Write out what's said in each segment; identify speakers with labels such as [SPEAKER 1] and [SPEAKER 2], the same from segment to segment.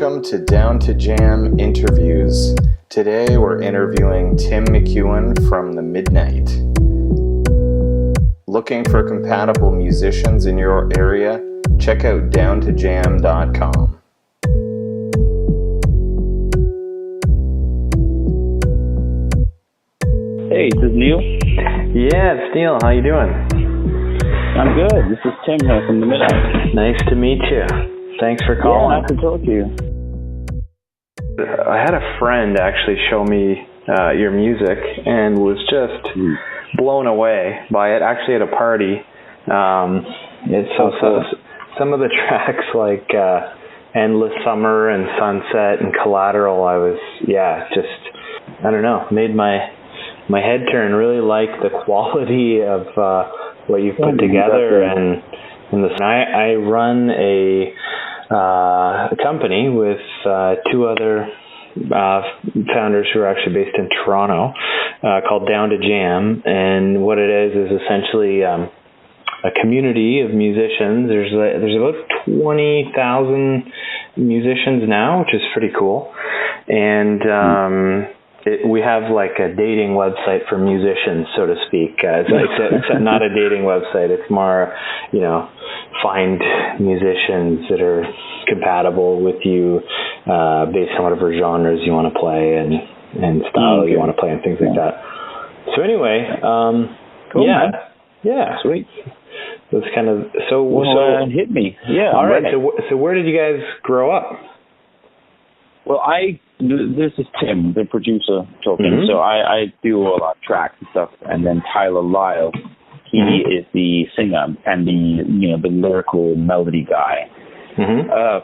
[SPEAKER 1] Welcome to DownToJam Interviews. Today we're interviewing Tim McEwen from The Midnight. Looking for compatible musicians in your area? Check out DownToJam.com.
[SPEAKER 2] Hey, this is Neil.
[SPEAKER 1] Yeah, it's Neil. How you doing?
[SPEAKER 2] I'm good. This is Tim here from The Midnight.
[SPEAKER 1] Nice to meet you. Thanks for calling.
[SPEAKER 2] Yeah, nice to talk to you.
[SPEAKER 1] I had a friend actually show me your music and was just blown away by it, actually at a party. Some of the tracks like Endless Summer and Sunset and Collateral, I was, made my head turn. Really like the quality of what you've put together. And I run a company with two other founders who are actually based in Toronto, called DownToJam. And what it is essentially a community of musicians. There's about 20,000 musicians now, which is pretty cool. And we have like a dating website for musicians, so to speak. It's not a dating website. It's more, find musicians that are compatible with you based on whatever genres you want to play and style you want to play and things like that. So anyway,
[SPEAKER 2] cool,
[SPEAKER 1] yeah, sweet. That's kind of so
[SPEAKER 2] hit me. Yeah.
[SPEAKER 1] All right. So where did you guys grow up?
[SPEAKER 2] Well, this is Tim, the producer, talking. Mm-hmm. So I do all our tracks and stuff, and then Tyler Lyle, he is the singer and the lyrical melody guy,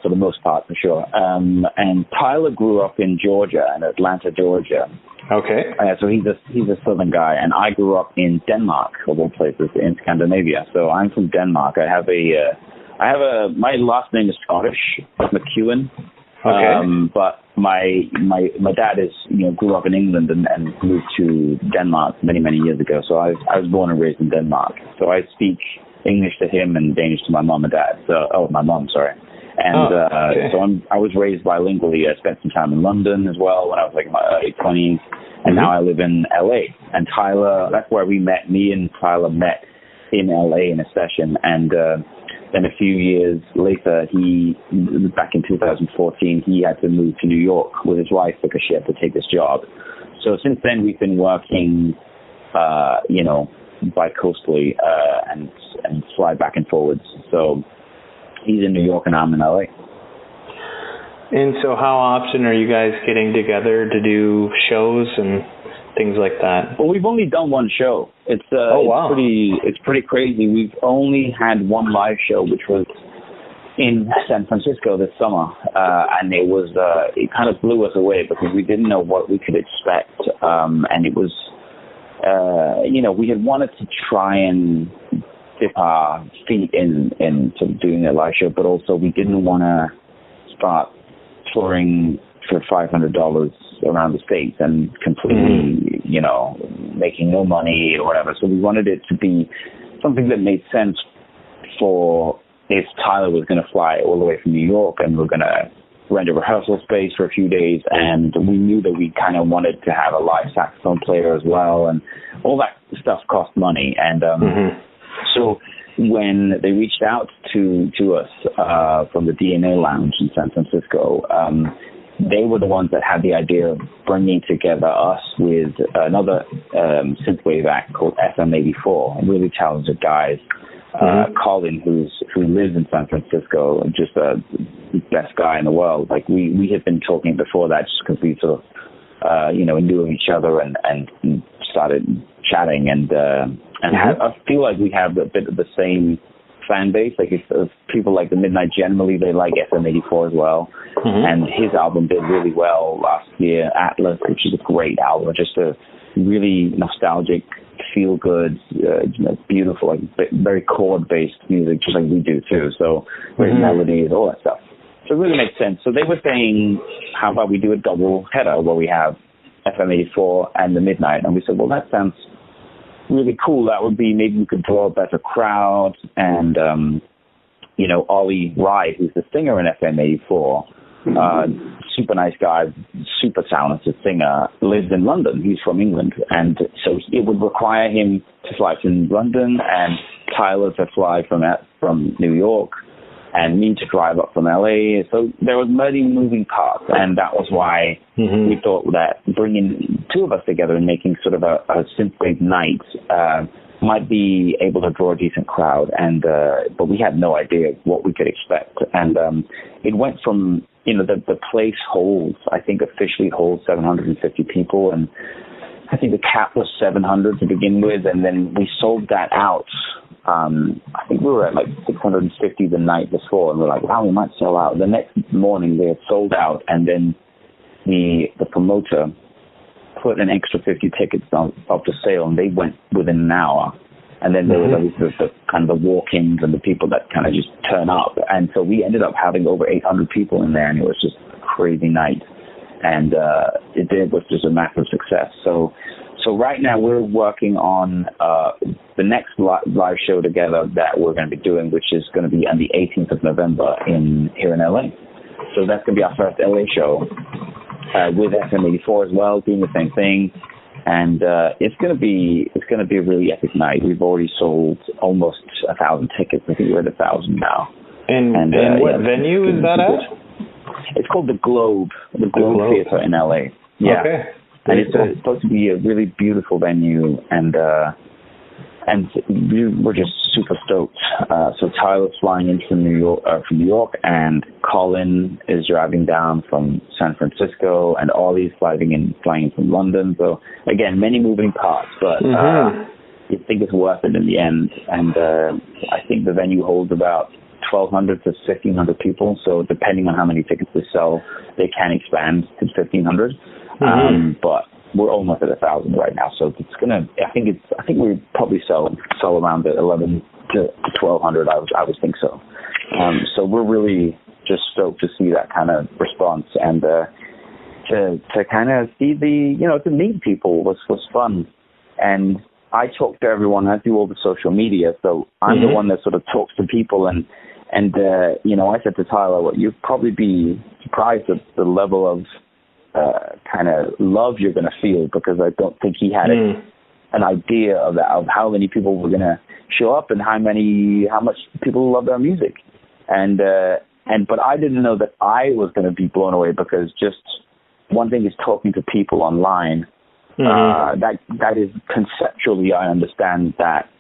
[SPEAKER 2] for the most part, for sure. And Tyler grew up in Georgia, in Atlanta, Georgia.
[SPEAKER 1] Okay.
[SPEAKER 2] So he's a southern guy, and I grew up in Denmark, of all places, in Scandinavia. So I'm from Denmark. My last name is Scottish, McEwen.
[SPEAKER 1] Okay.
[SPEAKER 2] But my dad grew up in England and moved to Denmark many years ago. So I was born and raised in Denmark. So I speak English to him and Danish to my mom and dad. My mom, sorry. And so I was raised bilingually. I spent some time in London as well when I was like in my early 20s. And now I live in LA. And Tyler, that's where we met. Me and Tyler met in LA in a session. And then a few years later, back in 2014, he had to move to New York with his wife because she had to take this job. So since then, we've been working, bi-coastally and fly back and forwards. So he's in New York and I'm in LA.
[SPEAKER 1] And so how often are you guys getting together to do shows and things like that?
[SPEAKER 2] Well, we've only done one show. It's pretty crazy. We've only had one live show, which was in San Francisco this summer, and it kind of blew us away because we didn't know what we could expect, and it was, we had wanted to try and dip our feet in sort of doing a live show, but also we didn't want to start touring for $500 around the States and completely, making no money or whatever. So we wanted it to be something that made sense for if Tyler was going to fly all the way from New York and we're going to rent a rehearsal space for a few days. And we knew that we kind of wanted to have a live saxophone player as well. And all that stuff cost money. And so when they reached out to us from the DNA Lounge in San Francisco, they were the ones that had the idea of bringing together us with another synthwave act called FM84, really talented guys. Colin, who lives in San Francisco, just the best guy in the world. Like we had been talking before that just because we sort of, knew of each other and started chatting and I feel like we have a bit of the same fan base. Like if people like The Midnight generally, they like FM84 as well. And his album did really well last year, Atlas, which is a great album, just a really nostalgic, feel good, beautiful, like very chord based music, just like we do too. So great melodies, all that stuff. So it really makes sense. So they were saying, how about we do a double header where we have FM84 and The Midnight? And we said, well, that sounds really cool. That would be, maybe we could draw a better crowd. And, Ollie Rye, who's the singer in FM84, super nice guy, super talented singer, lives in London. He's from England. And so it would require him to fly from London and Tyler to fly from New York and me to drive up from LA. So there was many moving parts. And that was why we thought that bringing two of us together and making sort of a synthwave night might be able to draw a decent crowd. And but we had no idea what we could expect. And it went from, the place holds, I think officially holds 750 people. And I think the cap was 700 to begin with. And then we sold that out. I think we were at like 650 the night before. And we're like, wow, we might sell out. The next morning they had sold out. And then the promoter put an extra 50 tickets up for sale, and they went within an hour. And then there was obviously the kind of the walk-ins and the people that kind of just turn up. And so we ended up having over 800 people in there, and it was just a crazy night. And it was just a massive success. So right now we're working on the next live show together that we're going to be doing, which is going to be on the 18th of November here in LA. So that's going to be our first LA show with FM84 as well, doing the same thing. And it's going to be a really epic night. We've already sold almost 1,000 tickets. I think we're at 1,000 now.
[SPEAKER 1] And what venue is that at?
[SPEAKER 2] It's called the Globe Theater in LA. Yeah. Okay. And it's supposed to be a really beautiful venue, and we're just super stoked. So Tyler's flying in from New York, and Colin is driving down from San Francisco, and Ollie's flying in from London. So again, many moving parts, but I think it's worth it in the end. And I think the venue holds about 1,200 to 1,500 people. So depending on how many tickets they sell, they can expand to 1,500. But we're almost at 1,000 right now, so it's gonna. I think we probably sell around the 1,100 to 1,200. I would think so. So we're really just stoked to see that kind of response, and to kind of see to meet people was fun. And I talk to everyone. I do all the social media, so I'm the one that sort of talks to people. And I said to Tyler, well, you'd probably be surprised at the level of kind of love you're going to feel, because I don't think he had an idea of how many people were going to show up and how much people love our music. But I didn't know that I was going to be blown away, because just one thing is talking to people online. That is conceptually, I understand that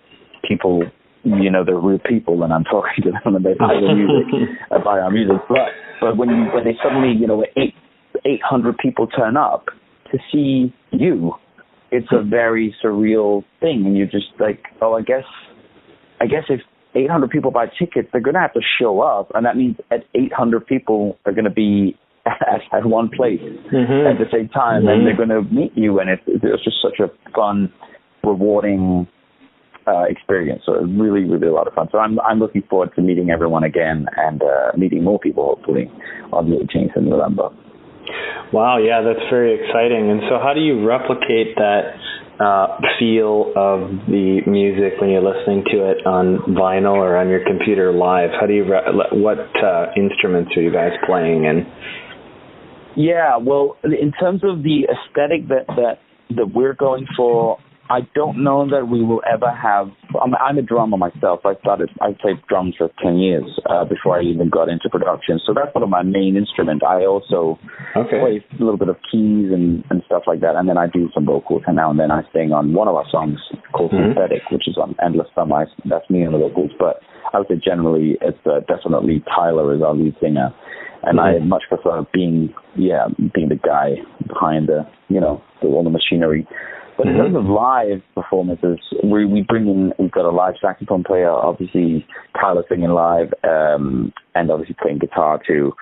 [SPEAKER 2] people, they're real people, and I'm talking to them and they buy the music, buy our music. But when they suddenly, 800 people turn up to see you, it's a very surreal thing, and you're just like, oh, I guess if 800 people buy tickets, they're going to have to show up, and that means 800 people are going to be at one place at the same time, and they're going to meet you, and it's just such a fun, rewarding experience. So it's really, really a lot of fun. So I'm looking forward to meeting everyone again, and meeting more people, hopefully, on the 18th of November.
[SPEAKER 1] Wow, yeah, that's very exciting. And so how do you replicate that feel of the music when you're listening to it on vinyl or on your computer live? How do you what instruments are you guys playing? And
[SPEAKER 2] yeah, well, in terms of the aesthetic that we're going for, I don't know that we will ever have. I'm a drummer myself. I played drums for 10 years before I even got into production. So that's sort of my main instrument. I also play a little bit of keys and stuff like that. And then I do some vocals, and now and then I sing on one of our songs called Synthetic, which is on Endless Summer. That's me on the vocals. But I would say generally it's definitely Tyler is our lead singer. And I much prefer being the guy behind all the machinery. But in terms of live performances, we've got a live saxophone player, obviously Tyler singing live, and obviously playing guitar to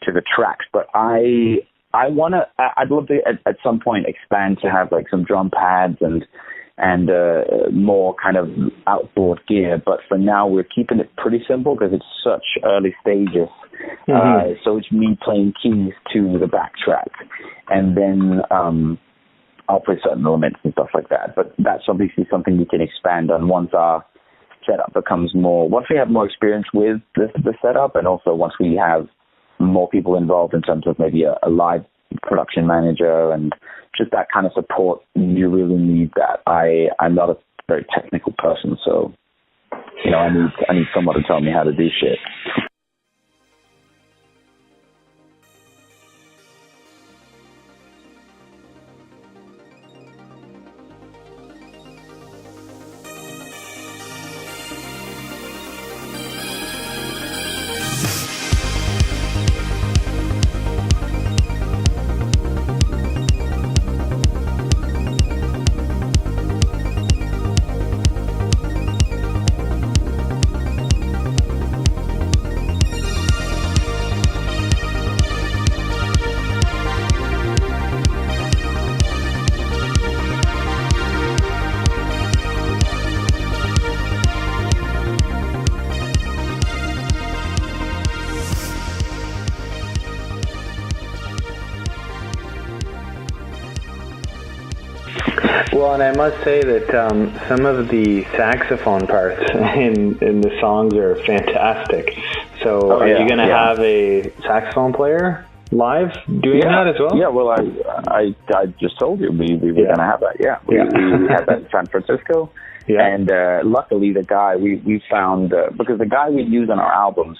[SPEAKER 2] the tracks. But I'd love to at some point expand to have like some drum pads and more kind of outboard gear. But for now, we're keeping it pretty simple because it's such early stages. So it's me playing keys to the backtrack, and then I'll play certain elements and stuff like that. But that's obviously something we can expand on once our setup becomes once we have more experience with the setup, and also once we have more people involved in terms of maybe a live production manager and just that kind of support. You really need that. I'm not a very technical person, so I need someone to tell me how to do shit.
[SPEAKER 1] Well, and I must say that some of the saxophone parts in the songs are fantastic. So are you going to have a saxophone player live doing that as well?
[SPEAKER 2] Yeah, well, I just told you we were going to have that. Yeah, we had that in San Francisco. Yeah. And luckily the guy we found, because the guy we use on our albums,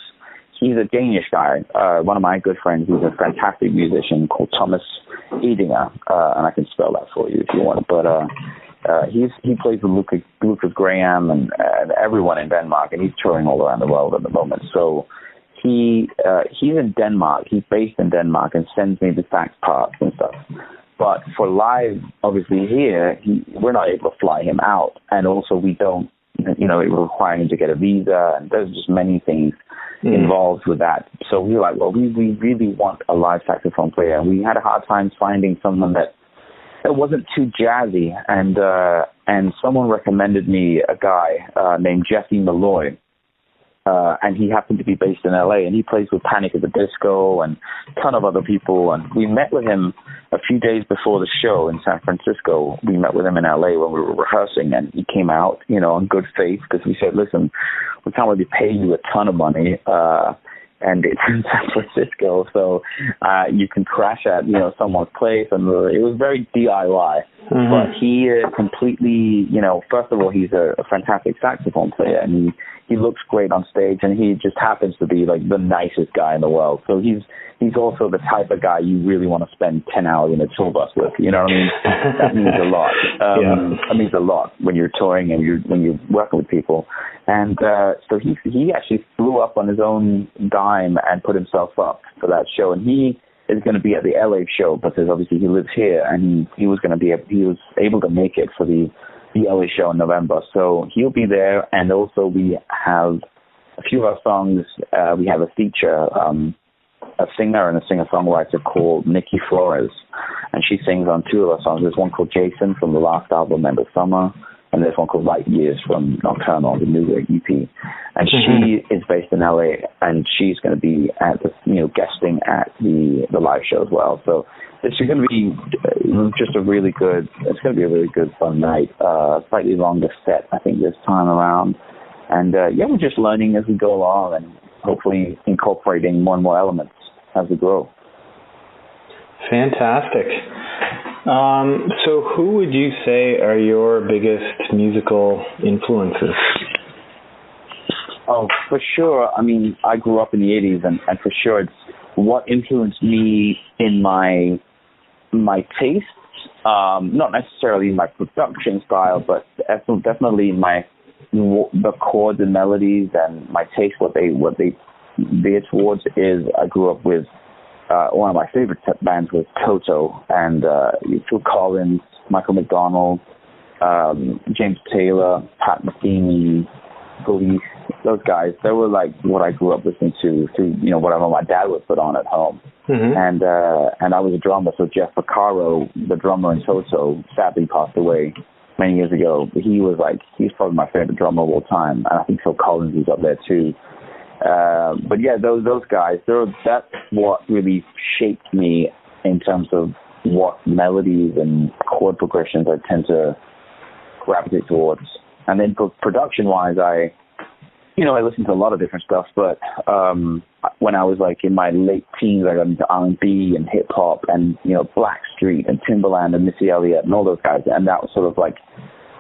[SPEAKER 2] he's a Danish guy. One of my good friends, he's a fantastic musician called Thomas Edinger, and I can spell that for you if you want. But he plays with Lucas Graham and everyone in Denmark, and he's touring all around the world at the moment. So he's in Denmark. He's based in Denmark and sends me the sax parts and stuff. But for live, obviously here, we're not able to fly him out, and also we don't. It would require him to get a visa, and there's just many things involved with that. So we were like, well, we really want a live saxophone player. And we had a hard time finding someone that wasn't too jazzy. And someone recommended me a guy named Jesse Malloy. And he happened to be based in LA, and he plays with Panic at the Disco and a ton of other people. And we met with him a few days before the show in San Francisco. We met with him in LA when we were rehearsing, and he came out, on good faith, because we said, listen, we can't really pay you a ton of money, and it's in San Francisco, so you can crash at, someone's place. And it was very DIY. Mm-hmm. But he completely, first of all, he's a fantastic saxophone player, and he looks great on stage, and he just happens to be like the nicest guy in the world. So he's also the type of guy you really want to spend 10 hours in a tour bus with. You know what I mean? That means a lot. That means a lot when you're touring and when you're working with people. And so he actually flew up on his own dime and put himself up for that show. And he is going to be at the LA show because obviously he lives here, and he was able to make it for the LA show in November. So he'll be there. And also we have a few of our songs. We have a feature, a singer and a singer-songwriter called Nikki Flores, and she sings on two of our songs. There's one called Jason from the last album, End of Summer, and there's one called Light Years from Nocturnal, the new EP. And she is based in LA, and she's going to be at guesting at the live show as well. So it's going to be just a really good fun night. Slightly longer set, I think, this time around. And we're just learning as we go along, and hopefully incorporating more and more elements as we grow.
[SPEAKER 1] Fantastic. So who would you say are your biggest musical influences?
[SPEAKER 2] Oh, for sure. I mean, I grew up in the 80s, and for sure it's what influenced me in my tastes, not necessarily my production style, but definitely the chords and melodies and my taste, what they veer towards is I grew up with one of my favorite bands was Toto, and Phil Collins, Michael McDonald, James Taylor, Pat Metheny, Police, those guys. They were like what I grew up listening to through whatever my dad would put on at home. Mm-hmm. And I was a drummer, so Jeff Porcaro, the drummer in Toto, sadly passed away many years ago. But he's probably my favorite drummer of all time, and I think Phil Collins is up there too. But yeah, those guys, that's what really shaped me in terms of what melodies and chord progressions I tend to gravitate towards. And then for production-wise, I listen to a lot of different stuff, but when I was like in my late teens, I got into R&B and hip hop and, you know, Blackstreet and Timbaland and Missy Elliott and all those guys. And that was sort of like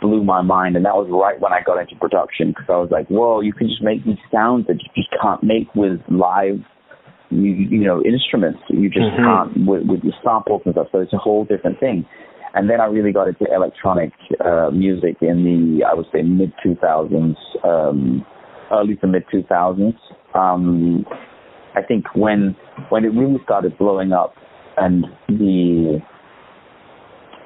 [SPEAKER 2] blew my mind. And that was right when I got into production, because I was like, whoa, you can just make these sounds that you just can't make with live, you know, instruments. You just can't with your samples and stuff. So it's a whole different thing. And then I really got into electronic music in the, I would say, mid-2000s, early to mid-2000s. I think when it really started blowing up and the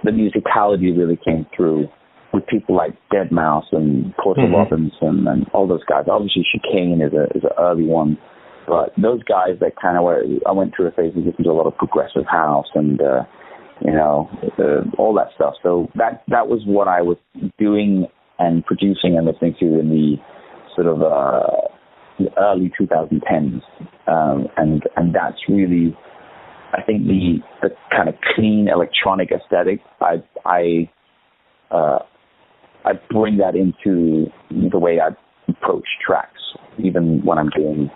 [SPEAKER 2] musicality really came through with people like Deadmau5 and Porter Robinson and all those guys. Obviously, Chicane is an early one. But those guys that kind of were, I went through a phase of listening to a lot of progressive house and, you know, all that stuff. So that was what I was doing and producing and listening to in the sort of the early 2010s. And that's really, I think, the kind of clean electronic aesthetic. I bring that into the way I approach tracks, even when I'm doing,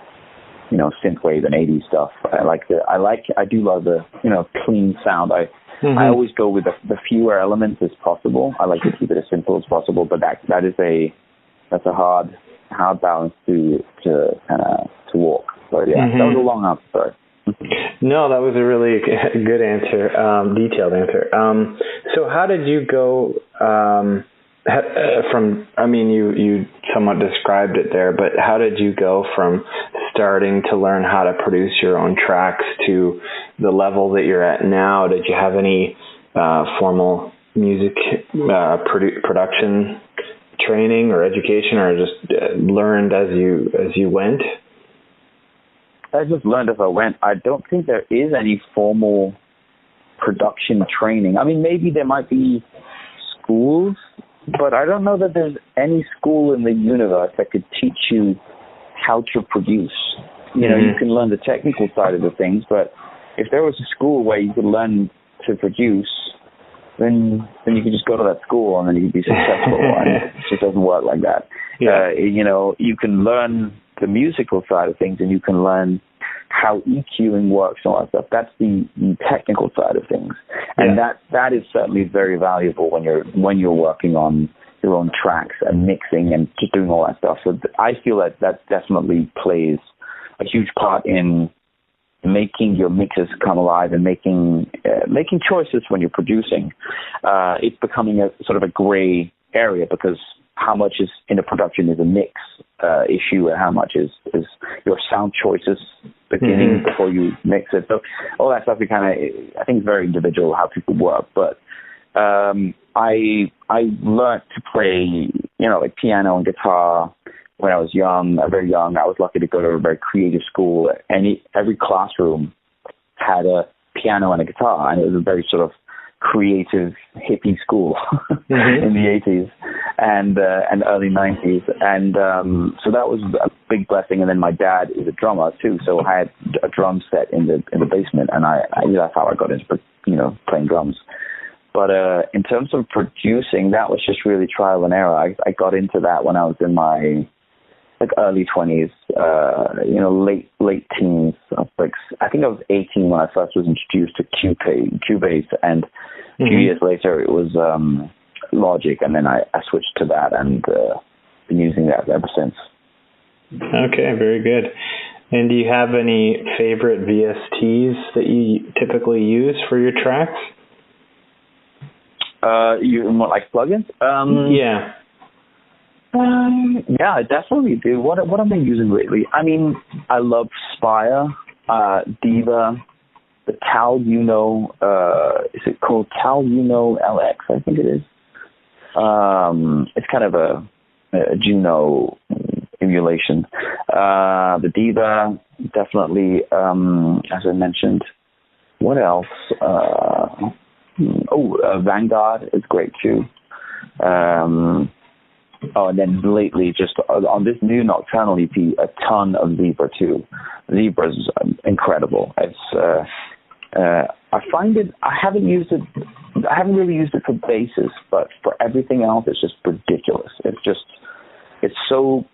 [SPEAKER 2] you know, synthwave and 80s stuff. I do love the, you know, clean sound. I always go with the fewer elements as possible. I like to keep it as simple as possible, but that's a hard balance to walk. So yeah, that was a long answer. Sorry.
[SPEAKER 1] No, that was a really good answer, detailed answer. So how did you go from, I mean, you somewhat described it there, but how did you go from starting to learn how to produce your own tracks to the level that you're at now? Did you have any formal music production training or education, or just learned as you went?
[SPEAKER 2] I just learned as I went. I don't think there is any formal production training. I mean, maybe there might be schools, but I don't know that there's any school in the universe that could teach you how to produce. You know, you can learn the technical side of the things, but if there was a school where you could learn to produce, then you could just go to that school and then you could be successful. And it just doesn't work like that. Yeah. You know, you can learn the musical side of things and you can learn how EQing works and all that stuff. That's the technical side of things. And that is certainly very valuable when you're working on your own tracks and mixing and just doing all that stuff. So I feel that definitely plays a huge part in making your mixes come alive and making choices when you're producing. It's becoming a sort of a gray area, because how much is in a production is a mix issue and how much is your sound choices beginning before you mix it. So all that stuff, I think it's very individual how people work. But I learned to play, you know, like piano and guitar when I was young, very young. I was lucky to go to a very creative school. Every classroom had a piano and a guitar, and it was a very sort of creative hippie school in the 80s and early 90s. And so that was a big blessing. And then my dad is a drummer too, so I had a drum set in the basement, and that's how I got into, you know, playing drums. But in terms of producing, that was just really trial and error. I got into that when I was in my early 20s, you know, late teens. I think I was 18 when I first was introduced to Cubase, and a few years later it was Logic, and then I switched to that and been using that ever since.
[SPEAKER 1] Okay, very good. And do you have any favorite VSTs that you typically use for your tracks?
[SPEAKER 2] You want like plugins?
[SPEAKER 1] Yeah.
[SPEAKER 2] Yeah, I definitely do. What am I using lately? I mean, I love Spire, Diva, the Cal Uno. Is it called Cal Uno LX? I think it is. It's kind of a Juno emulation. The Diva, definitely. As I mentioned. What else? Vanguard is great too. And then lately, just on this new Nocturnal EP, a ton of Zebra too. Zebra's incredible. It's I find it. I haven't really used it for basses, but for everything else, it's just ridiculous. It's so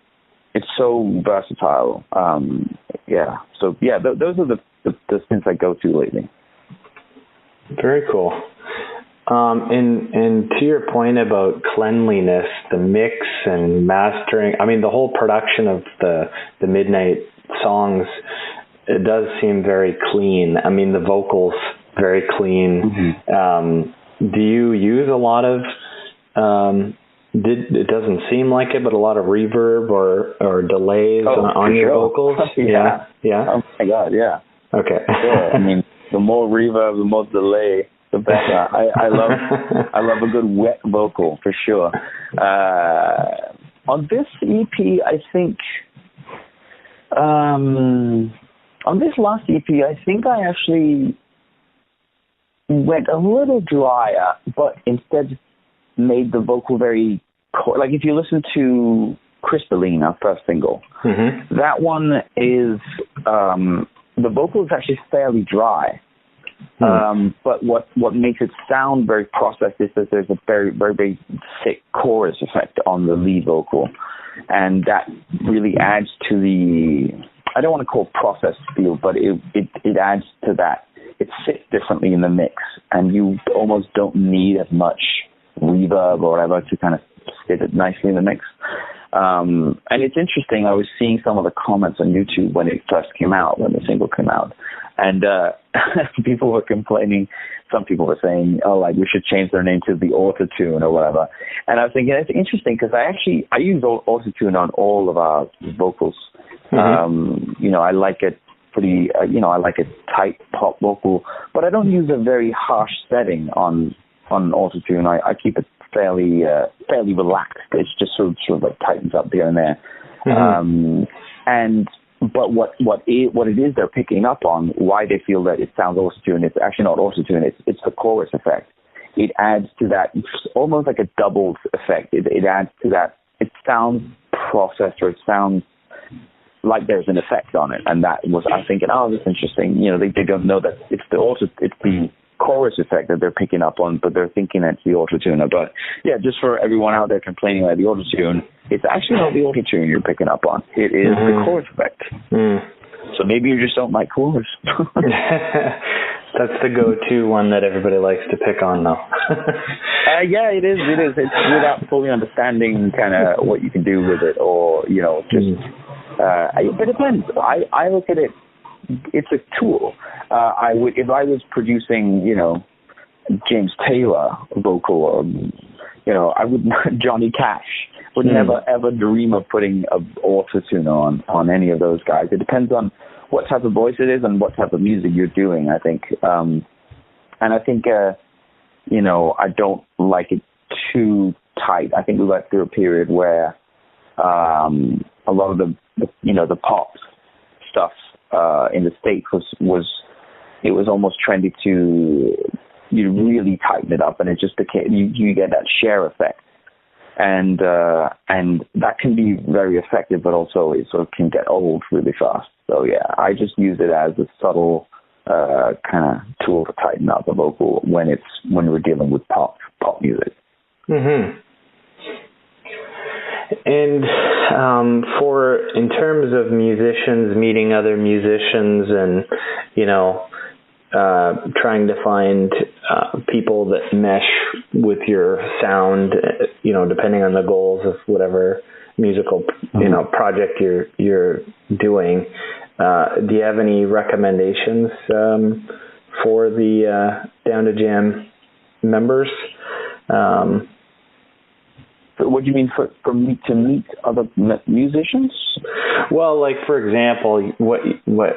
[SPEAKER 2] it's so versatile. Yeah. So yeah, those are the synths I go to lately.
[SPEAKER 1] Very cool. And to your point about cleanliness, the mix and mastering, I mean, the whole production of the Midnight songs, it does seem very clean. I mean, the vocals, very clean. Mm-hmm. Do you use a lot of, it doesn't seem like it, but a lot of reverb or delays on your vocals?
[SPEAKER 2] Yeah. Oh my God, yeah.
[SPEAKER 1] Okay.
[SPEAKER 2] Sure. I mean, the more reverb, the more delay, the better. I love a good wet vocal for sure. On this EP, I think, on this last EP, I think I actually went a little drier, but instead made the vocal very, like if you listen to Crystalline, our first single, mm-hmm. that one is, the vocal is actually fairly dry. But what makes it sound very processed is that there's a very, very, very thick chorus effect on the lead vocal. And that really adds to the, I don't want to call it processed feel, but it adds to that. It sits differently in the mix, and you almost don't need as much reverb or whatever to kind of sit it nicely in the mix. And it's interesting, I was seeing some of the comments on YouTube when it first came out, when the single came out. And people were complaining. Some people were saying, "Oh, like we should change their name to the Auto-Tune or whatever." And I was thinking it's interesting because I use Auto-Tune on all of our vocals. Mm-hmm. I like it pretty. I like a tight pop vocal, but I don't use a very harsh setting on Auto-Tune. I keep it fairly relaxed. It's just sort of like tightens up here and there. Mm-hmm. But what it is they're picking up on, why they feel that it sounds auto-tune, it's actually not auto-tune, it's the chorus effect. It adds to that, it's almost like a doubled effect. It adds to that, it sounds processed, or it sounds like there's an effect on it. And that was, I'm thinking, oh, that's interesting. They don't know that it's the chorus effect that they're picking up on, but they're thinking it's the auto-tuner. But yeah, just for everyone out there complaining about the auto-tune, it's actually not the auto-tune you're picking up on. It is the chorus effect. So maybe you just don't like chorus.
[SPEAKER 1] That's the go-to one that everybody likes to pick on, though.
[SPEAKER 2] Yeah, it is. It's without fully understanding kind of what you can do with it, or just. But it depends. I look at it. It's a tool. If I was producing, James Taylor vocal, or I would Johnny Cash would never ever dream of putting an auto-tune on any of those guys. It depends on what type of voice it is and what type of music you're doing, I think. And I think I don't like it too tight. I think we went through a period where a lot of the pop stuff in the States was almost trendy to really tighten it up, and it just became you get that share effect, and that can be very effective, but also it sort of can get old really fast. So yeah, I just use it as a subtle kind of tool to tighten up the vocal when we're dealing with pop music. Mm-hmm.
[SPEAKER 1] And in terms of musicians, meeting other musicians and, trying to find people that mesh with your sound, depending on the goals of whatever musical, project you're doing, do you have any recommendations for the DownToJam members?
[SPEAKER 2] What do you mean for me to meet other musicians?
[SPEAKER 1] Well, like for example, what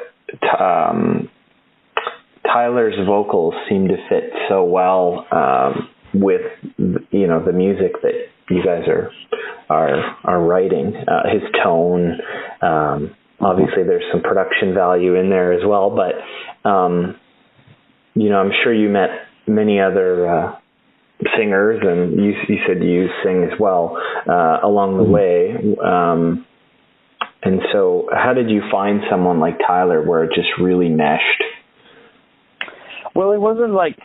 [SPEAKER 1] Tyler's vocals seem to fit so well with the music that you guys are writing. His tone, obviously, there's some production value in there as well. But I'm sure you met many other singers, and you said you sing as well along the way. And so how did you find someone like Tyler where it just really meshed?
[SPEAKER 2] Well, it wasn't like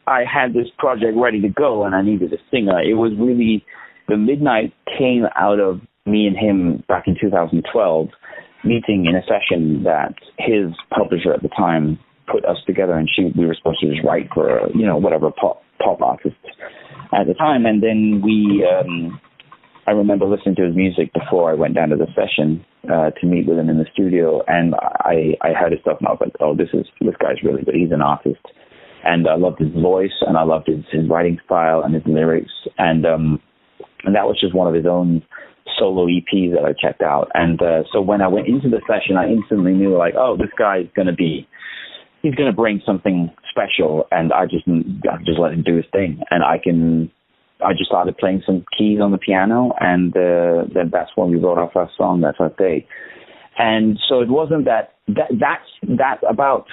[SPEAKER 2] I had this project ready to go and I needed a singer. It was really, the Midnight came out of me and him back in 2012 meeting in a session that his publisher at the time put us together, and we were supposed to just write for, whatever pop artist at the time. And then I remember listening to his music before I went down to the session to meet with him in the studio, and I heard his stuff and I was like, oh, this guy's really good. He's an artist. And I loved his voice, and I loved his writing style and his lyrics. And that was just one of his own solo EPs that I checked out. And so when I went into the session, I instantly knew, like, oh, this guy's he's going to bring something special, and I just let him do his thing. And I just started playing some keys on the piano, and then that's when we wrote our first song, That First Day. And so it wasn't that about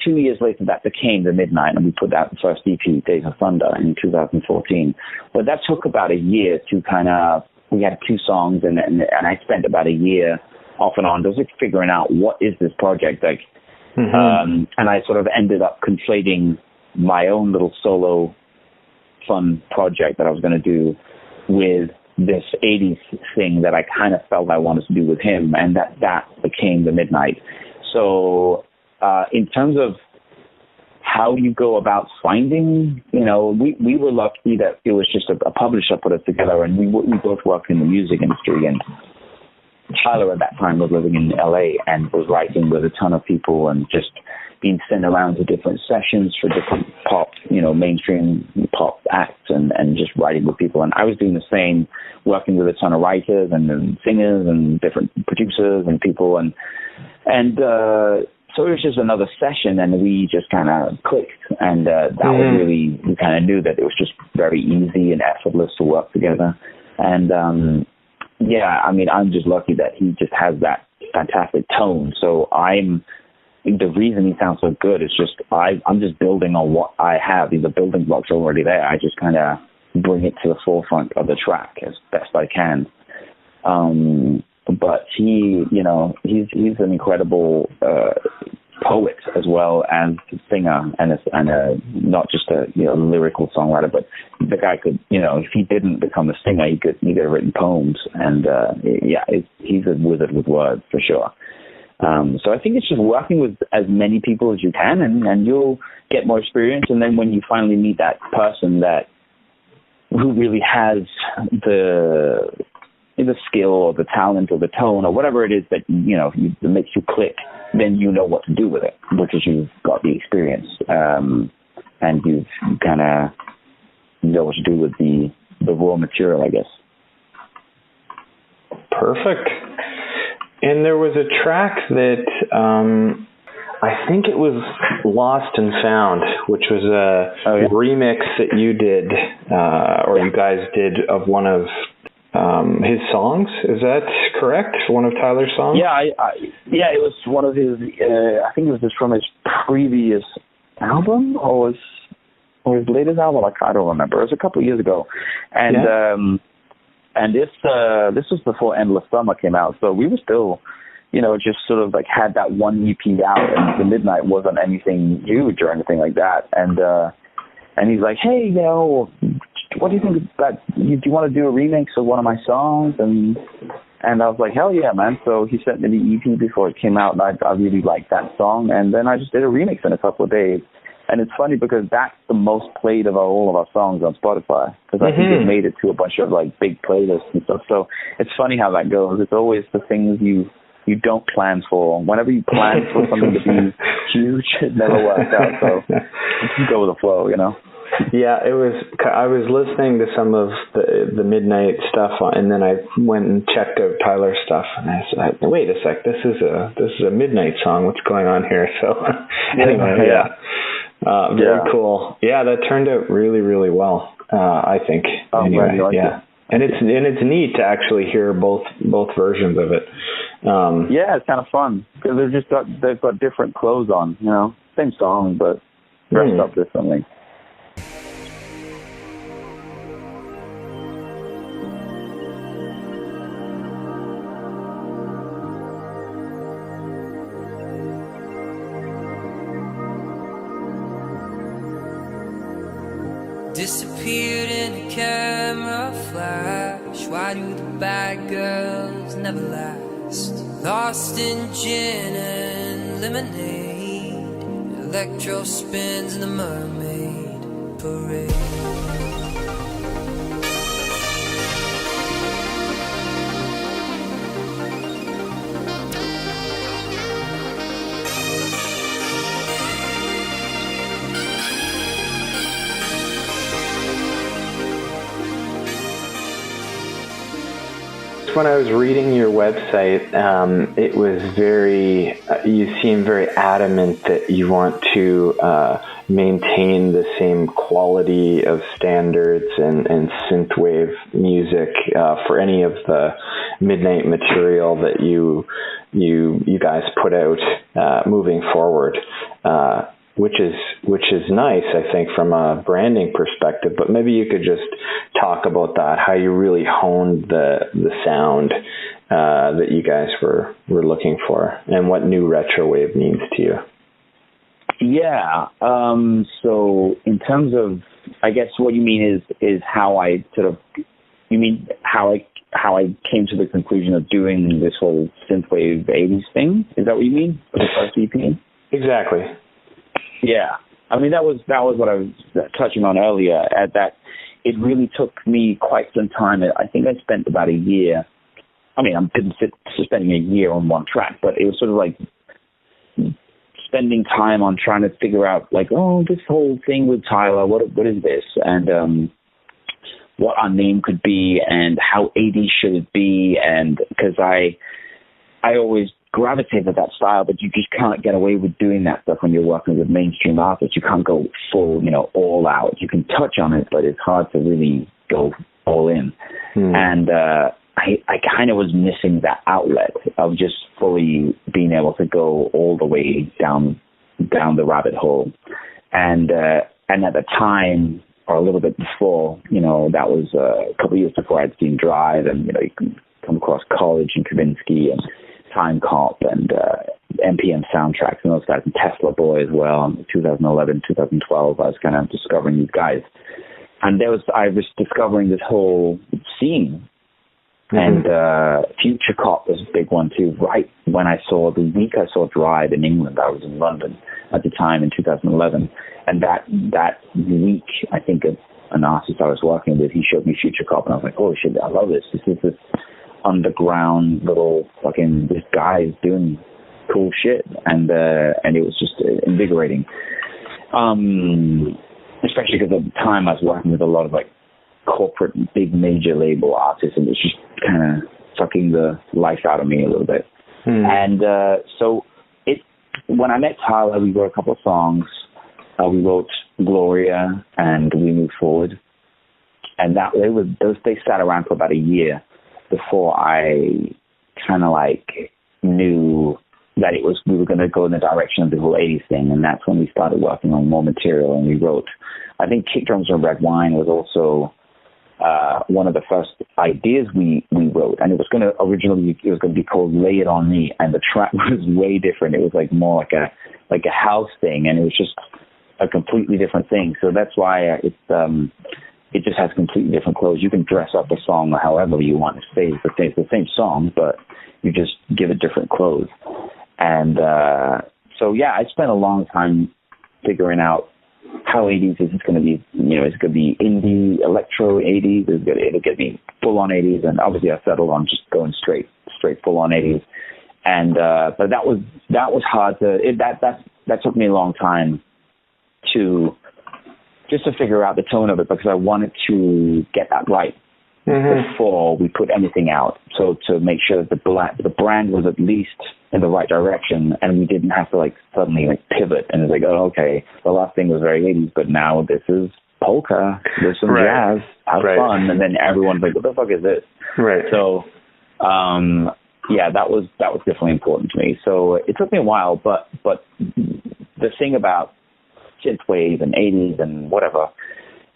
[SPEAKER 2] 2 years later, that became The Midnight, and we put out the first EP, Days of Thunder, in 2014. But that took about a year to we had 2 songs, and I spent about a year off and on just figuring out what is this project like. Mm-hmm. And I sort of ended up conflating my own little solo fun project that I was going to do with this 80s thing that I kind of felt I wanted to do with him, and that became The Midnight. So in terms of how you go about finding, we were lucky that it was just a publisher put us together, and we both worked in the music industry. And Tyler at that time was living in LA and was writing with a ton of people and just being sent around to different sessions for different pop, mainstream pop acts and just writing with people. And I was doing the same, working with a ton of writers and singers and different producers and people. And so it was just another session, and we just kind of clicked. And that was really, we kind of knew that it was just very easy and effortless to work together. And I'm just lucky that he just has that fantastic tone. So the reason he sounds so good is just I'm just building on what I have. The building blocks are already there. I just kind of bring it to the forefront of the track as best I can. But he's an incredible poet as well as singer and not just a lyrical songwriter. But the guy could, if he didn't become a singer, he could have written poems. And he's a wizard with words for sure. So I think it's just working with as many people as you can, and you'll get more experience. And then when you finally meet that person who really has the skill or the talent or the tone or whatever it is that that makes you click, then you know what to do with it, because you've got the experience, and you kind of know what to do with the raw material, I guess.
[SPEAKER 1] Perfect. And there was a track that I think it was Lost and Found, which was a remix that you did, you guys did, of one of his songs. Is that correct? One of Tyler's songs?
[SPEAKER 2] Yeah, it was one of his. I think it was just from his previous album or his latest album. I don't remember. It was a couple of years ago, and this was before Endless Summer came out, so we were still, just sort of like had that one EP out, and The Midnight wasn't anything huge or anything like that. And he's like, hey, what do you think about, do you want to do a remix of one of my songs? And I was like, hell yeah, man. So he sent me the EP before it came out, and I really liked that song. And then I just did a remix in a couple of days. And it's funny because that's the most played of all of our songs on Spotify, because I think it made it to a bunch of like big playlists and stuff. So it's funny how that goes. It's always the things you don't plan for. Whenever you plan for something to be huge, it never works out. So you go with the flow,
[SPEAKER 1] Yeah, I was listening to some of the Midnight stuff, and then I went and checked out Tyler's stuff, and I said, wait a sec, this is a Midnight song. What's going on here? So anyway, very cool. Yeah, that turned out really, really well, I think. Anyway, it. And it's neat to actually hear both versions of it.
[SPEAKER 2] It's kind of fun because they've got different clothes on, same song but dressed up differently.
[SPEAKER 3] disappeared in a camera flash. Why do the bad girls never last? Lost in gin and lemonade, electro spins in the mermaid parade.
[SPEAKER 1] When I was reading your website, it was you seem very adamant that you want to maintain the same quality of standards and synthwave music for any of the midnight material that you guys put out moving forward. Which is nice, I think, from a branding perspective. But maybe you could just talk about that, how you really honed the sound that you guys were looking for, and what new retrowave means to you.
[SPEAKER 2] Yeah. So in terms of, I guess what you mean is how I you mean how I came to the conclusion of doing this whole synthwave 80s thing? Is that what you mean for the first EP?
[SPEAKER 1] Exactly.
[SPEAKER 2] Yeah, I mean that was what I was touching on earlier. At that, it really took me quite some time. I think I spent about a year. I mean, I didn't spending a year on one track, but it was sort of like spending time on trying to figure out, like, oh, this whole thing with Tyler. What is this? And what our name could be, and how 80s should it be? And because I always gravitate to that style, but you just can't get away with doing that stuff when you're working with mainstream artists. You can't go full, all out. You can touch on it, but it's hard to really go all in. And I kind of was missing that outlet of just fully being able to go all the way down the rabbit hole. And at the time, or a little bit before, that was a couple of years before I'd seen Drive, and you can come across College and Kavinsky and Time Cop and NPM Soundtracks and those guys, and Tesla Boy as well. In 2011, 2012, I was kind of discovering these guys. And I was discovering this whole scene. And Future Cop was a big one too. Right when the week I saw Drive in England, I was in London at the time in 2011. And that week, I think of an artist I was working with, he showed me Future Cop, and I was like, oh shit, I love this. This is this underground little fucking, this guy is doing cool shit, and it was just invigorating, especially because at the time I was working with a lot of like corporate big major label artists, and it was just kind of sucking the life out of me a little bit. And so when I met Tyler, we wrote a couple of songs. We wrote Gloria and We Move Forward, and they sat around for about a year before I kind of like knew that we were going to go in the direction of the whole 80s thing. And that's when we started working on more material, and we wrote, I think Kick Drums and Red Wine was also one of the first ideas we wrote. And it was going to be called Lay It On Me. And the track was way different. It was like more like a house thing. And it was just a completely different thing. So that's why it just has completely different clothes. You can dress up a song however you want. It's the same song, but you just give it different clothes. And so, yeah, I spent a long time figuring out how 80s is going to be. Is it going to be indie, electro 80s? Is it going to be full-on 80s? And obviously I settled on just going straight full-on 80s. And but that was hard that took me a long time to figure out the tone of it, because I wanted to get that right before we put anything out. So to make sure that the brand was at least in the right direction, and we didn't have to like suddenly like pivot and it's like, oh, okay, the last thing was very 80s, but now this is polka, there's some jazz, have fun, and then everyone's like, what the fuck is this? Right. So, yeah, that was definitely important to me. So it took me a while, but the thing about synthwave and 80s and whatever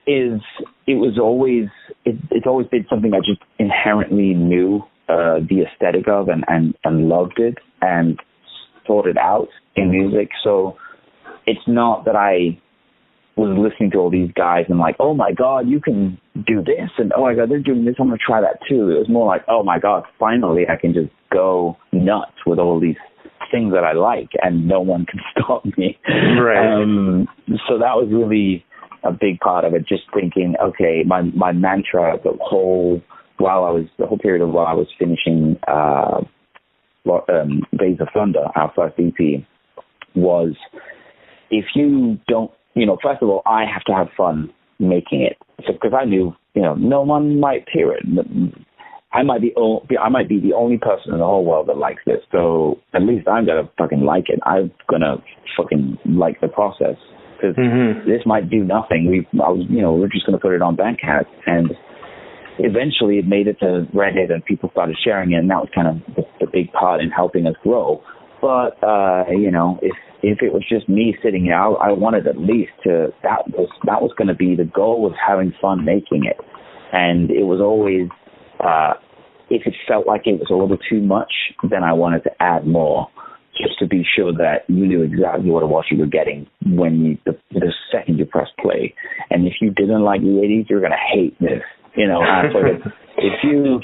[SPEAKER 2] is it's always been something I just inherently knew the aesthetic of and loved it and thought it out in music. So it's not that I was listening to all these guys and like, oh my God, you can do this, and oh my God, they're doing this, I'm going to try that too. It was more like, oh my God, finally I can just go nuts with all these things that I like and no one can stop me.
[SPEAKER 1] Right.
[SPEAKER 2] So that was really a big part of it, just thinking, okay, my mantra the whole period of while I was finishing Days of Thunder, our first EP, was if you don't, first of all, I have to have fun making it. So, because I knew, no one might hear it. I might be the only person in the whole world that likes this. So at least I'm gonna fucking like it. I'm gonna fucking like the process, because this might do nothing. We're just gonna put it on Bandcamp, and eventually it made it to Reddit and people started sharing it, and that was kind of the big part in helping us grow. But, if it was just me sitting here, I wanted at least that was going to be the goal, was having fun making it. And it was always, if it felt like it was a little too much, then I wanted to add more, just to be sure that you knew exactly what it was you were getting when the second you press play. And if you didn't like the 80s, you're going to hate this. If you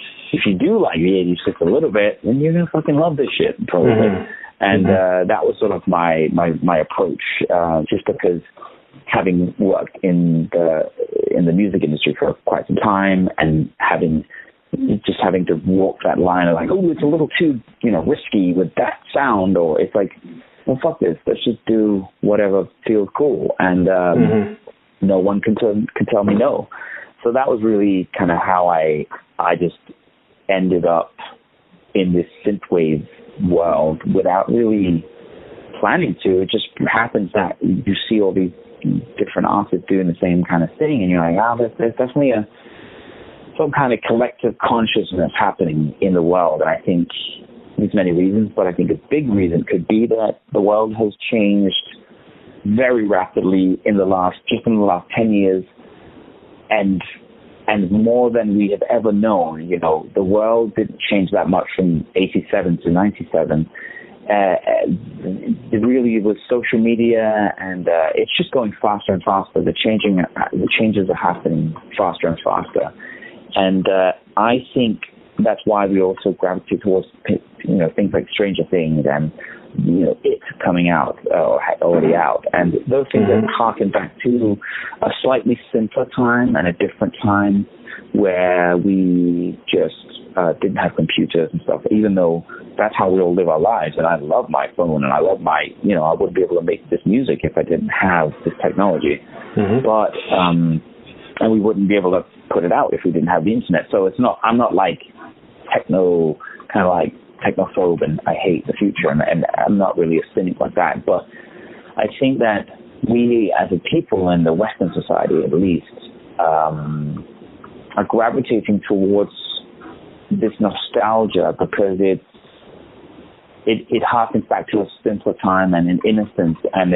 [SPEAKER 2] do like the 80s just a little bit, then you're going to fucking love this shit, probably. And that was sort of my approach, just because having worked in the music industry for quite some time, and having to walk that line of like, oh, it's a little too risky with that sound, or it's like, well, fuck this, let's just do whatever feels cool, and no one can tell me no. So that was really kind of how I just ended up in this synthwave world without really planning to. It just happens that you see all these different artists doing the same kind of thing, and you're like, there's definitely some kind of collective consciousness happening in the world. And I think there's many reasons, but I think a big reason could be that the world has changed very rapidly in the last 10 years, and more than we have ever known. The world didn't change that much from 87 to 97. It really was social media, and it's just going faster and faster. The changes are happening faster and faster. And I think that's why we also gravitate towards, things like Stranger Things and, It's coming out or already out. And those things that harken back to a slightly simpler time and a different time where we just didn't have computers and stuff, even though that's how we all live our lives. And I love my phone, and I love I wouldn't be able to make this music if I didn't have this technology. But, and we wouldn't be able to put it out if we didn't have the internet. So I'm not like technophobe, and I hate the future, and I'm not really a cynic like that. But I think that we as a people in the Western society, at least, are gravitating towards this nostalgia because it harkens back to a simpler time and an innocence and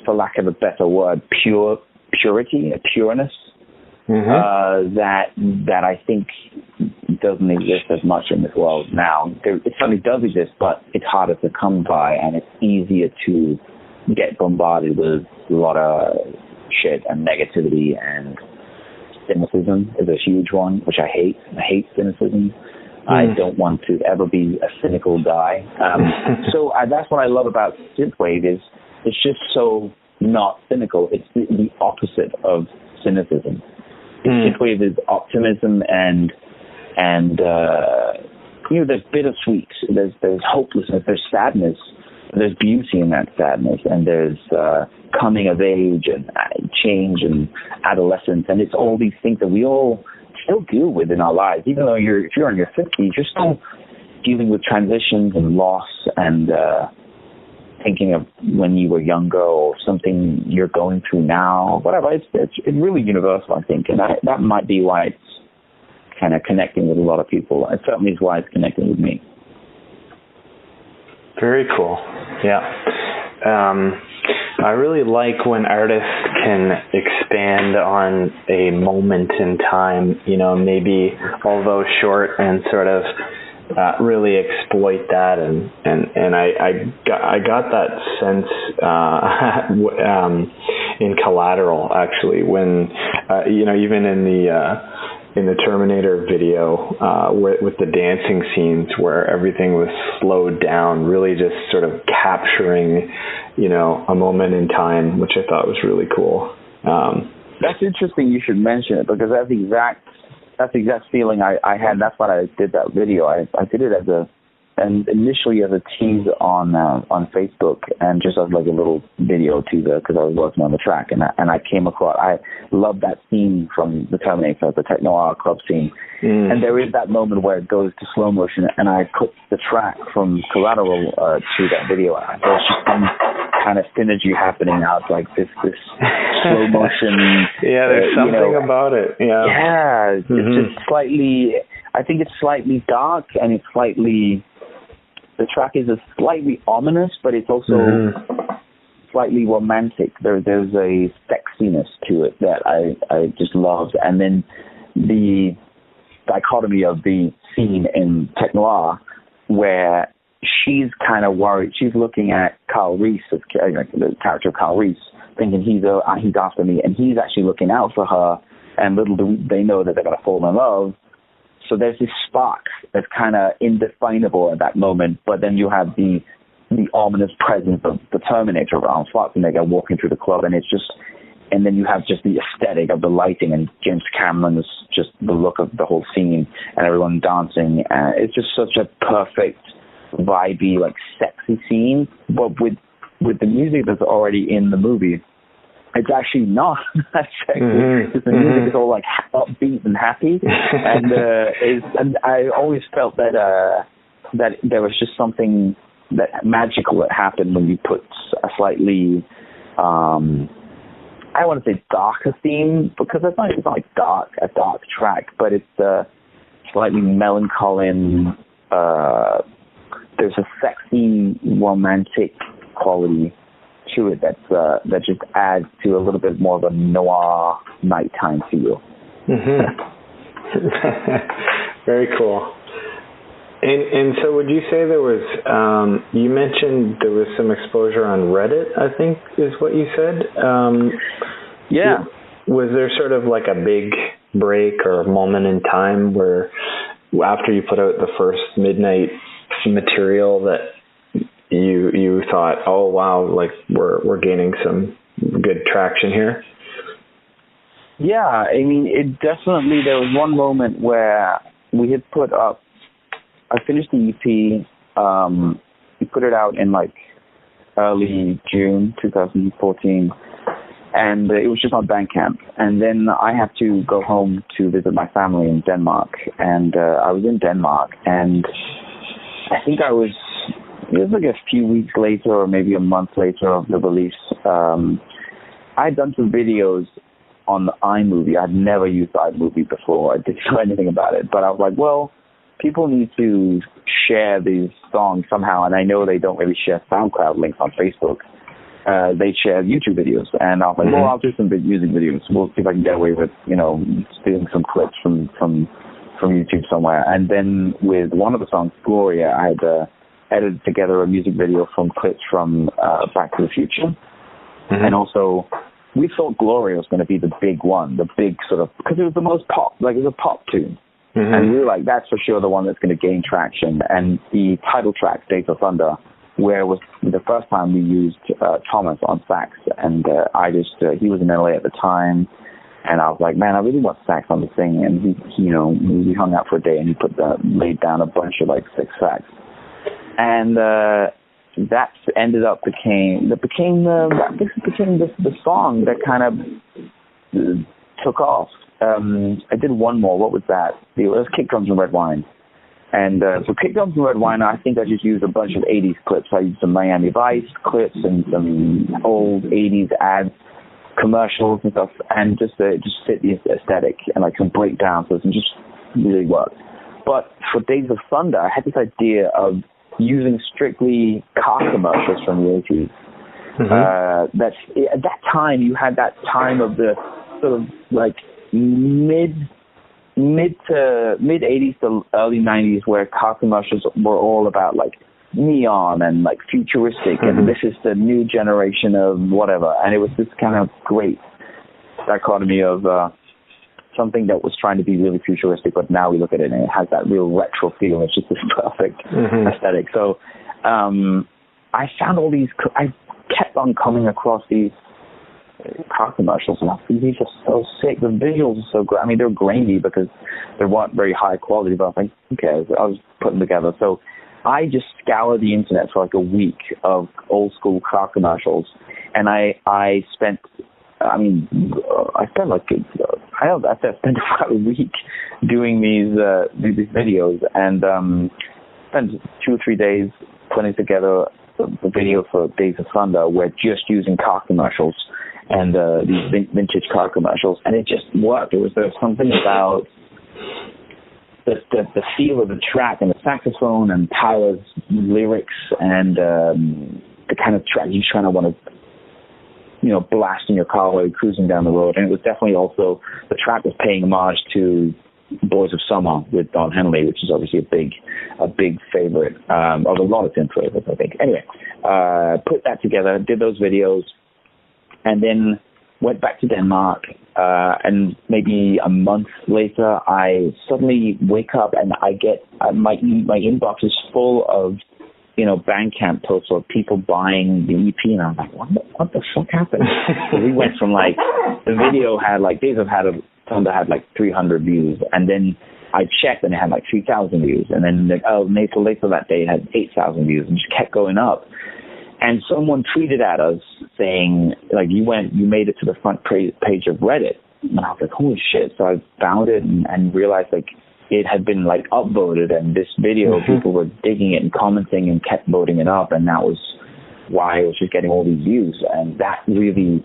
[SPEAKER 2] for lack of a better word, purity, a pureness that I think doesn't exist as much in this world now. It certainly does exist, but it's harder to come by, and it's easier to get bombarded with a lot of shit and negativity, and cynicism is a huge one, which I hate. I hate cynicism. I don't want to ever be a cynical guy. So that's what I love about synthwave, is it's just so not cynical. It's the opposite of cynicism. Synthwave is optimism and there's bittersweet. There's hopelessness. There's sadness. There's beauty in that sadness, and there's coming of age and change and adolescence, and it's all these things that we all still deal with in our lives. Even though if you're in your 50s, you're still dealing with transitions and loss and thinking of when you were younger or something you're going through now, whatever. It's really universal, I think, and that might be why it's kind of connecting with a lot of people. It certainly is why it's connecting with me.
[SPEAKER 1] Very cool. Yeah. I really like when artists can expand on a moment in time, maybe although short and sort of really exploit that, and I got that sense in Collateral, actually, when even in the Terminator video with the dancing scenes where everything was slowed down, really just sort of capturing a moment in time, which I thought was really cool.
[SPEAKER 2] That's interesting you should mention it, because that's the exact feeling I had. That's why I did that video. I did it initially as a tease on Facebook, and just as like a little video teaser, because I was working on the track, and I came across. I love that scene from the Terminator, the Techno club scene, and there is that moment where it goes to slow motion, and I put the track from Collateral to that video. And there's just some kind of synergy happening now. It's like this slow motion.
[SPEAKER 1] Yeah, there's something about it. Yeah.
[SPEAKER 2] Yeah, it's just slightly. I think it's slightly dark, and it's slightly. The track is slightly ominous, but it's also slightly romantic. There's a sexiness to it that I just love. And then the dichotomy of the scene in Tech Noir, where she's kind of worried. She's looking at Kyle Reese, the character of Kyle Reese, thinking he's after me, and he's actually looking out for her. And little do they know that they're going to fall in love. So there's this spark that's kind of indefinable at that moment, but then you have the ominous presence of the Terminator around Schwarzenegger walking through the club, and then you have just the aesthetic of the lighting and James Cameron's just the look of the whole scene and everyone dancing. It's just such a perfect, vibey, like sexy scene, but with the music that's already in the movie. It's actually not that sexy. The music is all like upbeat and happy, and I always felt that there was just something that magical that happened when you put a slightly, I want to say darker theme, because it's not like a dark track, but it's slightly melancholy. There's a sexy, romantic quality to it that just adds to a little bit more of a noir nighttime feel.
[SPEAKER 1] Very cool. And so would you say there was, you mentioned there was some exposure on Reddit, I think is what you said?
[SPEAKER 2] Yeah.
[SPEAKER 1] Was there sort of like a big break or moment in time where after you put out the first Midnight material that you thought, oh wow, like we're gaining some good traction here?
[SPEAKER 2] Yeah, I mean, it definitely, there was one moment where we had put up, I finished the EP, we put it out in like early June 2014, and it was just on Bandcamp, and then I had to go home to visit my family in Denmark, and I was in Denmark, and I think it was like a few weeks later or maybe a month later of the release. I had done some videos on the iMovie. I'd never used iMovie before. I didn't know anything about it. But I was like, well, people need to share these songs somehow. And I know they don't really share SoundCloud links on Facebook. They share YouTube videos. And I was like, well, I'll do some music videos. We'll see if I can get away with, stealing some clips from YouTube somewhere. And then with one of the songs, Gloria, I had edited together a music video from clips from Back to the Future. And also, we thought Gloria was going to be the big one, the big sort of, because it was the most pop, like it was a pop tune. And we were like, that's for sure the one that's going to gain traction. And the title track, Days of Thunder, where it was the first time we used Thomas on sax. And he was in LA at the time. And I was like, man, I really want sax on this thing. And we hung out for a day, and he laid down a bunch of like 6 tracks. And that ended up became the song that kind of took off. I did one more. What was that? It was Kick Drums and Red Wine. And so Kick Drums and Red Wine, I think I just used a bunch of 80s clips. I used some Miami Vice clips and some old 80s ads, commercials and stuff, and just fit the aesthetic and like some breakdowns. So it just really worked. But for Days of Thunder, I had this idea of using strictly car commercials from the 80s. At that time, you had that time of the sort of like mid mid 80s to early 90s, where car commercials were all about like neon and like futuristic, and this is the new generation of whatever. And it was this kind of great dichotomy of something that was trying to be really futuristic, but now we look at it and it has that real retro feel. It's just this perfect aesthetic. So I found all these, I kept on coming across these car commercials, and these are so sick. The visuals are so great. I mean, they're grainy because they weren't very high quality, but I think, okay, I was putting them together. So I just scoured the internet for like a week of old school car commercials, and I spent about a week doing these videos, and spent 2 or 3 days putting together the video for Days of Thunder. We're just using car commercials and these vintage car commercials, and it just worked. There was something about the feel of the track and the saxophone and Tyler's lyrics and the kind of track you kind of want to, blast in your car while you're cruising down the road. And it was definitely also, the track was paying homage to Boys of Summer with Don Henley, which is obviously a big favorite of a lot of synthwave, I think. Anyway, put that together, did those videos, and then went back to Denmark, and maybe a month later, I suddenly wake up and I get my inbox is full of Bandcamp posts of people buying the EP, and I'm like, what the fuck happened? So we went from like the video had like Days of Thunder had like 300 views, and then I checked and it had like 3,000 views, and then later that day it had 8,000 views, and just kept going up. And someone tweeted at us saying, like, you made it to the front page of Reddit. And I was like, holy shit. So I found it and realized, like, it had been, like, upvoted. And this video, people were digging it and commenting and kept voting it up. And that was why it was just getting all these views. And that really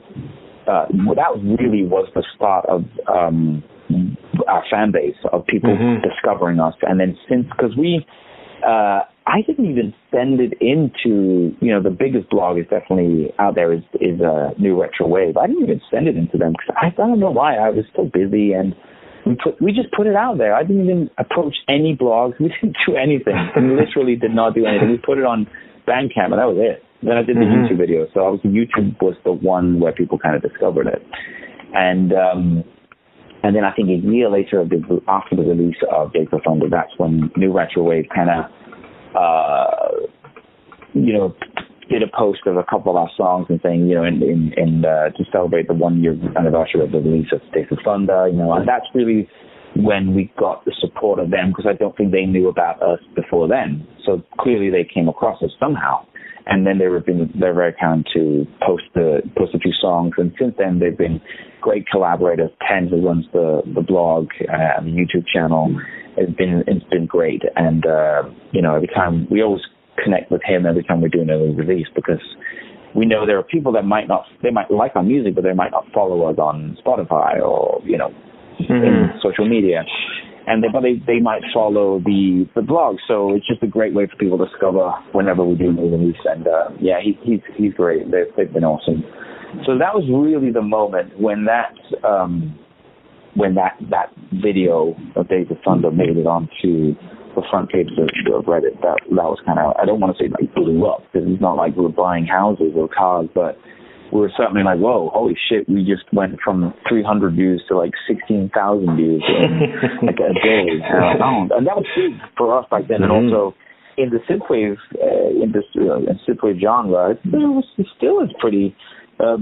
[SPEAKER 2] was the start of our fan base, of people discovering us. And then because I didn't even send it into, the biggest blog is definitely out there is New Retro Wave. I didn't even send it into them because I don't know why. I was so busy, and we just put it out there. I didn't even approach any blogs. We didn't do anything. We literally did not do anything. We put it on Bandcamp, and that was it. Then I did the YouTube video. So obviously YouTube was the one where people kind of discovered it. And then I think a year later, after the release of Days of Thunder, that's when New Retro Wave kind of did a post of a couple of our songs and saying, to celebrate the 1 year anniversary of the release of Days of Thunder, and that's really when we got the support of them, because I don't think they knew about us before then. So clearly they came across us somehow, and then they're very kind to post a few songs, and since then they've been great collaborators. Ken, who runs the blog and the YouTube channel, it's been great, and every time we always connect with him every time we're doing a release, because we know there are people that might like our music, but they might not follow us on Spotify or in social media, and they might follow the blog. So it's just a great way for people to discover whenever we do a release. And he's great. They've been awesome. So that was really the moment when that video of Days of Thunder made it onto the front page of Reddit. That was kind of, I don't want to say like blew up, because it's not like we were buying houses or cars, but we were certainly like, whoa, holy shit, we just went from 300 views to like 16,000 views in like a day. And that was big for us back then. And also in the synthwave industry, synthwave genre, it still is pretty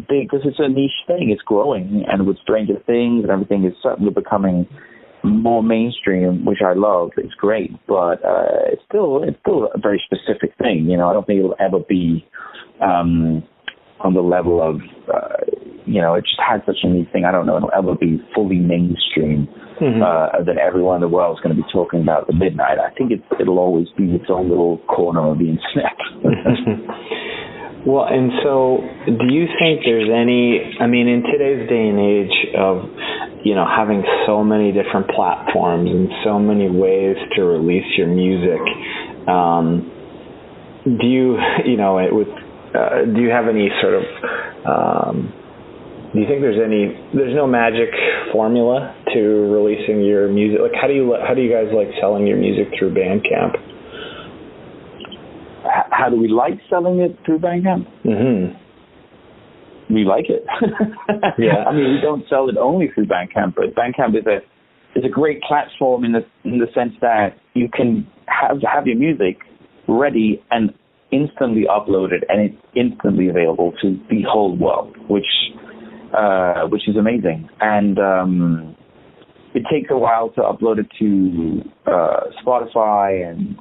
[SPEAKER 2] big, because it's a niche thing. It's growing, and with Stranger Things and everything, is certainly becoming more mainstream, which I love. It's great, but it's still a very specific thing. I don't think it'll ever be on the level of it just had such a neat thing. I don't know it'll ever be fully mainstream that everyone in the world is going to be talking about the midnight. I think it'll always be its own little corner of the internet.
[SPEAKER 1] Well, and so do you think there's in today's day and age of having so many different platforms and so many ways to release your music, do you have any sort of do you think there's no magic formula to releasing your music? Like, how do you guys like selling your music through Bandcamp?
[SPEAKER 2] How do we like selling it through Bandcamp? We like it.
[SPEAKER 1] Yeah.
[SPEAKER 2] I mean, we don't sell it only through Bandcamp, but Bandcamp is a great platform in the sense that you can have your music ready and instantly uploaded, and it's instantly available to the whole world, which is amazing. And it takes a while to upload it to Spotify and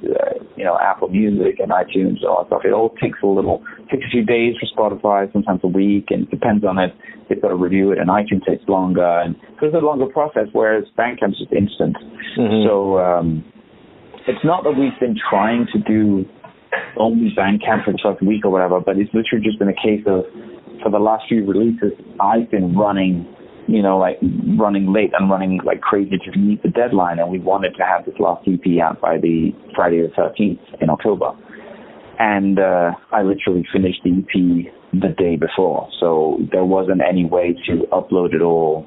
[SPEAKER 2] Apple Music and iTunes and all that stuff. It all takes a few days for Spotify, sometimes a week, and it depends on it. They've got to review it, and iTunes takes longer, and so it's a longer process. Whereas Bandcamp's just instant. So it's not that we've been trying to do only Bandcamp for just a week or whatever, but it's literally just been a case of, for the last few releases, I've been running late and running like crazy to meet the deadline, and we wanted to have this last EP out by the Friday the 13th in October. And I literally finished the EP the day before, so there wasn't any way to upload it all,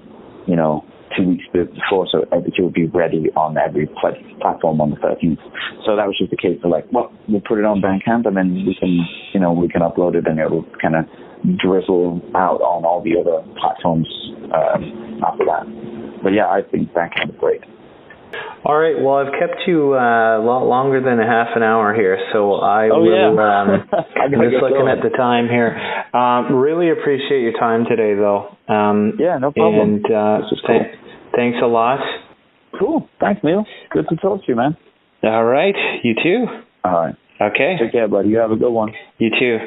[SPEAKER 2] 2 weeks before, so it would be ready on every platform on the 13th. So that was just the case of we'll put it on Bandcamp, and then we can upload it, and it'll kind of drizzle out on all the other platforms after that. But yeah, I think Bandcamp is great.
[SPEAKER 1] All right. Well, I've kept you a lot longer than a half an hour here, so I will. I'm just looking at the time here. Really appreciate your time today, though.
[SPEAKER 2] Yeah, no problem.
[SPEAKER 1] And thanks a lot.
[SPEAKER 2] Cool. Thanks, Neil. Good to talk to you, man.
[SPEAKER 1] All right. You too.
[SPEAKER 2] All right.
[SPEAKER 1] Okay.
[SPEAKER 2] Take care, buddy. You have a good one.
[SPEAKER 1] You too.